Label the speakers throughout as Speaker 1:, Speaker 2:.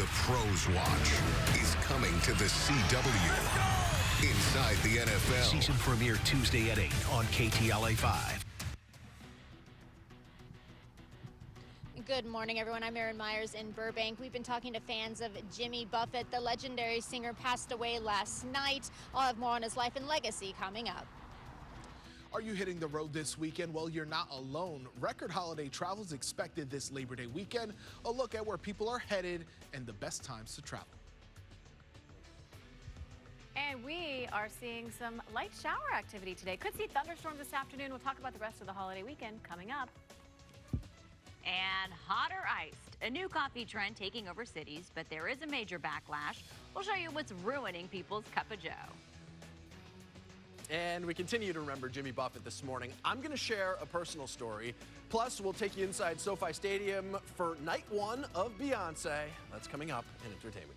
Speaker 1: the pros watch is coming to the CW. Inside the NFL.
Speaker 2: Season premiere Tuesday at 8 on Ktla 5.
Speaker 3: Good morning, everyone. I'm Erin Myers in Burbank. We've been talking to fans of Jimmy Buffett. The legendary singer passed away last night. I'll have more on his life and legacy coming up.
Speaker 4: Are you hitting the road this weekend? Well, you're not alone. Record holiday travel is expected this Labor Day weekend. A look at where people are headed and the best times to travel.
Speaker 5: And we are seeing some light shower activity today. Could see thunderstorms this afternoon. We'll talk about the rest of the holiday weekend coming up.
Speaker 6: And hot or iced, a new coffee trend taking over cities, but there is a major backlash. We'll show you what's ruining people's cup of joe.
Speaker 7: And we continue to remember Jimmy Buffett this morning. I'm going to share a personal story. Plus, we'll take you inside SoFi Stadium for night one of Beyonce. That's coming up in entertainment.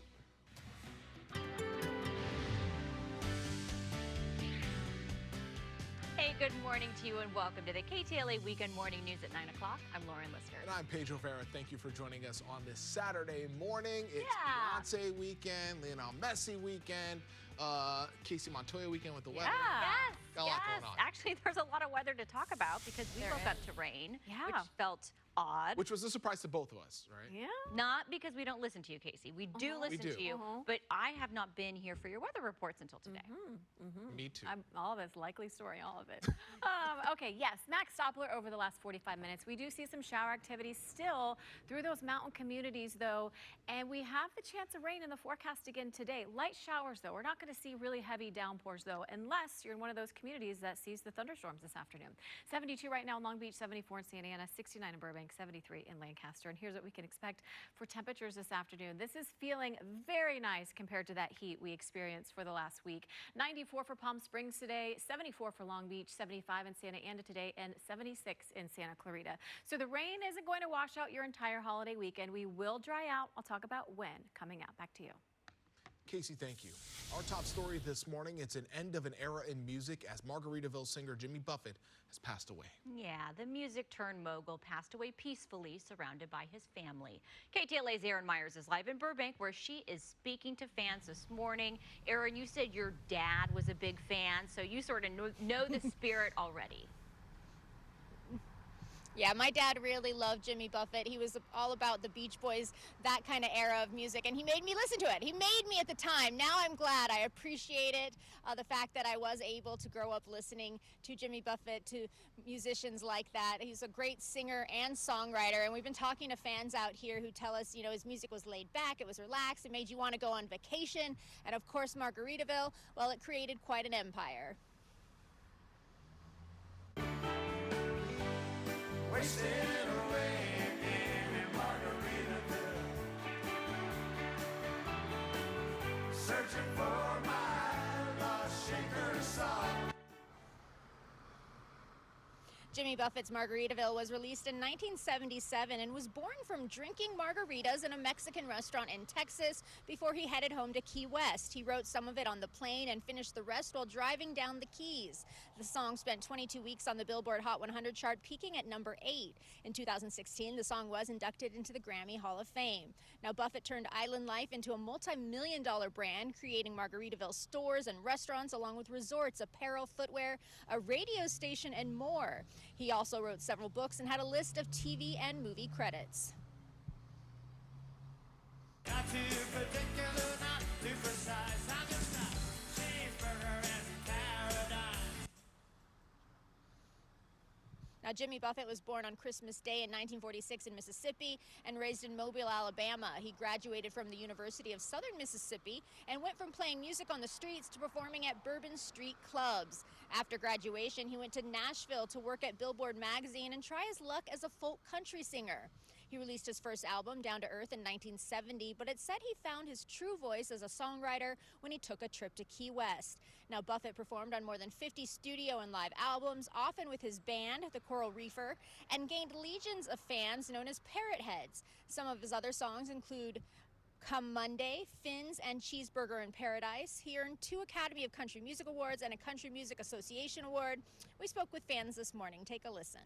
Speaker 6: Hey, good morning to you and welcome to the KTLA Weekend Morning News at 9 o'clock. I'm Lauren Lister.
Speaker 4: And I'm Pedro Vera. Thank you for joining us on this Saturday morning. It's Beyonce weekend, Lionel Messi weekend, Casey Montoya weekend with the weather.
Speaker 6: Yes,
Speaker 4: Got a lot going on.
Speaker 6: Actually, there's a lot of weather to talk about because we woke up to rain, which felt odd.
Speaker 4: Which was a surprise to both of us, right?
Speaker 5: Yeah.
Speaker 6: Not because we don't listen to you, Casey. We do listen to you, but I have not been here for your weather reports until today.
Speaker 4: Me too.
Speaker 5: All of it's likely story, all of it. Okay, yes, Max Doppler over the last 45 minutes. We do see some shower activity still through those mountain communities, though, and we have the chance of rain in the forecast again today. Light showers, though. We're not going to see really heavy downpours, though, unless you're in one of those communities that sees the thunderstorms this afternoon. 72 right now in Long Beach, 74 in Santa Ana, 69 in Burbank, 73 in Lancaster. And here's what we can expect for temperatures this afternoon. This is feeling very nice compared to that heat we experienced for the last week. 94 for Palm Springs today, 74 for Long Beach, 75 in Santa Ana today, and 76 in Santa Clarita. So the rain isn't going to wash out your entire holiday weekend. We will dry out. I'll talk about when coming up. Back to you.
Speaker 4: Casey, thank you. Our top story this morning, it's an end of an era in music as Margaritaville singer Jimmy Buffett has passed away.
Speaker 6: Yeah, the music-turned mogul passed away peacefully, surrounded by his family. KTLA's Erin Myers is live in Burbank, where she is speaking to fans this morning. Erin, you said your dad was a big fan, so you sort of know the spirit already.
Speaker 3: Yeah, my dad really loved Jimmy Buffett. He was all about the Beach Boys, that kind of era of music, and he made me listen to it. He made me at the time. Now I'm glad. I appreciate it, the fact that I was able to grow up listening to Jimmy Buffett, to musicians like that. He's a great singer and songwriter, and we've been talking to fans out here who tell us, you know, his music was laid back, it was relaxed, it made you want to go on vacation, and of course Margaritaville, well, it created quite an empire.
Speaker 8: Wasting away in Margaritaville, searching for my lost shaker song.
Speaker 3: Jimmy Buffett's Margaritaville was released in 1977 and was born from drinking margaritas in a Mexican restaurant in Texas before he headed home to Key West. He wrote some of it on the plane and finished the rest while driving down the Keys. The song spent 22 weeks on the Billboard Hot 100 chart, peaking at number 8. In 2016, the song was inducted into the Grammy Hall of Fame. Now, Buffett turned island life into a multi-million-dollar brand, creating Margaritaville stores and restaurants, along with resorts, apparel, footwear, a radio station, and more. He also wrote several books and had a list of TV and movie credits.
Speaker 8: Not too particular, not too precise. I'm just a cheeseburger in paradise.
Speaker 3: Now, Jimmy Buffett was born on Christmas Day in 1946 in Mississippi and raised in Mobile, Alabama. He graduated from the University of Southern Mississippi and went from playing music on the streets to performing at Bourbon Street clubs. After graduation, he went to Nashville to work at Billboard magazine and try his luck as a folk country singer. He released his first album, Down to Earth, in 1970, but it said he found his true voice as a songwriter when he took a trip to Key West. Now, Buffett performed on more than 50 studio and live albums, often with his band, the Coral Reefer, and gained legions of fans known as Parrot Heads. Some of his other songs include Come Monday, Fins, and Cheeseburger in Paradise. He earned 2 Academy of Country Music Awards and a Country Music Association Award. We spoke with fans this morning. Take a listen.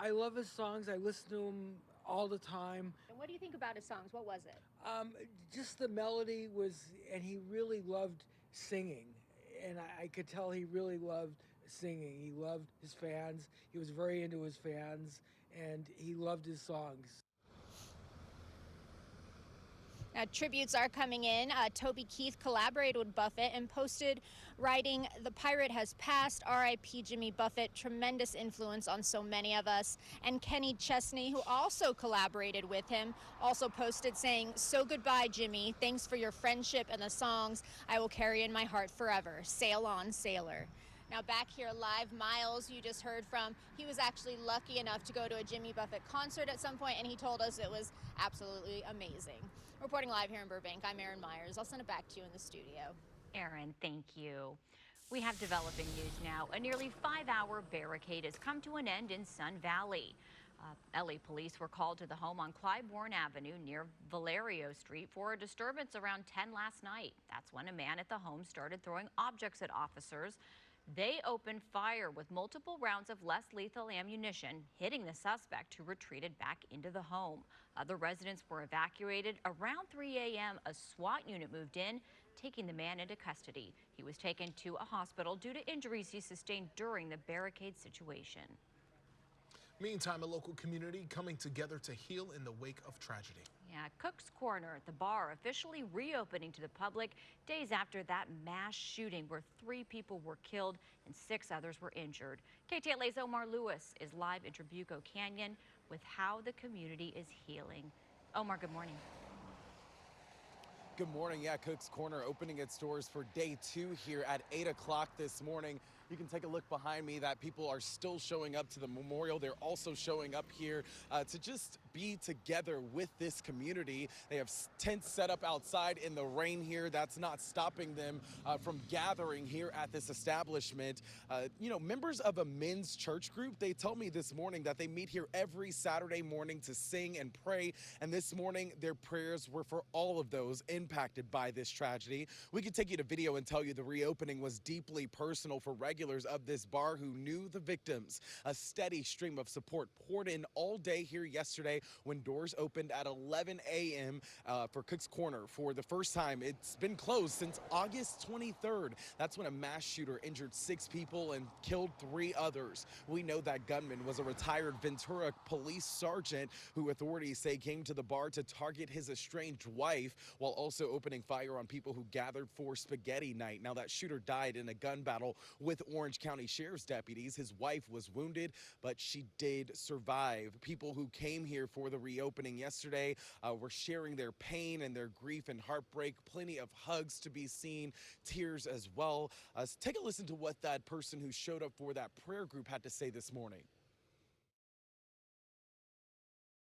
Speaker 9: I love his songs. I listen to them all the time.
Speaker 3: And what do you think about his songs? What was it?
Speaker 9: Just the melody was, and he really loved singing. And I could tell he really loved singing. He loved his fans. He was very into his fans, and he loved his songs.
Speaker 3: Now, tributes are coming in. Toby Keith collaborated with Buffett and posted, writing, "The pirate has passed, R.I.P. Jimmy Buffett, tremendous influence on so many of us." And Kenny Chesney, who also collaborated with him, also posted saying, "So goodbye, Jimmy. Thanks for your friendship and the songs I will carry in my heart forever. Sail on, sailor." Now back here live, Miles, you just heard from, he was actually lucky enough to go to a Jimmy Buffett concert at some point, and he told us it was absolutely amazing. Reporting live here in Burbank, I'm Erin Myers. I'll send it back to you in the studio.
Speaker 6: Erin, thank you. We have developing news now. A nearly 5-hour barricade has come to an end in Sun Valley. LA police were called to the home on Clybourne Avenue near Valerio Street for a disturbance around 10 last night. That's when a man at the home started throwing objects at officers. They opened fire with multiple rounds of less lethal ammunition, hitting the suspect, who retreated back into the home. Other residents were evacuated. Around 3 a.m., a SWAT unit moved in, taking the man into custody. He was taken to a hospital due to injuries he sustained during the barricade situation.
Speaker 4: Meantime, a local community coming together to heal in the wake of tragedy.
Speaker 6: Yeah, Cook's Corner, the bar, officially reopening to the public days after that mass shooting where 3 people were killed and 6 others were injured. KTLA's Omar Lewis is live in Trabuco Canyon with how the community is healing. Omar, good morning.
Speaker 10: Good morning. Yeah, Cook's Corner opening its doors for day 2 here at 8 o'clock this morning. You can take a look behind me that people are still showing up to the memorial. They're also showing up here to just be together with this community. They have tents set up outside in the rain here. That's not stopping them from gathering here at this establishment. You know, members of a men's church group, they told me this morning that they meet here every Saturday morning to sing and pray. And this morning, their prayers were for all of those impacted by this tragedy. We could take you to video and tell you the reopening was deeply personal for regulars of this bar who knew the victims. A steady stream of support poured in all day here yesterday when doors opened at 11 a.m. For Cook's Corner. For the first time, it's been closed since August 23rd. That's when a mass shooter injured 6 people and killed 3 others. We know that gunman was a retired Ventura police sergeant who authorities say came to the bar to target his estranged wife while also opening fire on people who gathered for spaghetti night. Now, that shooter died in a gun battle with Orange County Sheriff's deputies. His wife was wounded, but she did survive. People who came here for the reopening yesterday were sharing their pain and their grief and heartbreak. Plenty of hugs to be seen, tears as well. Take a listen to what that person who showed up for that prayer group had to say this morning.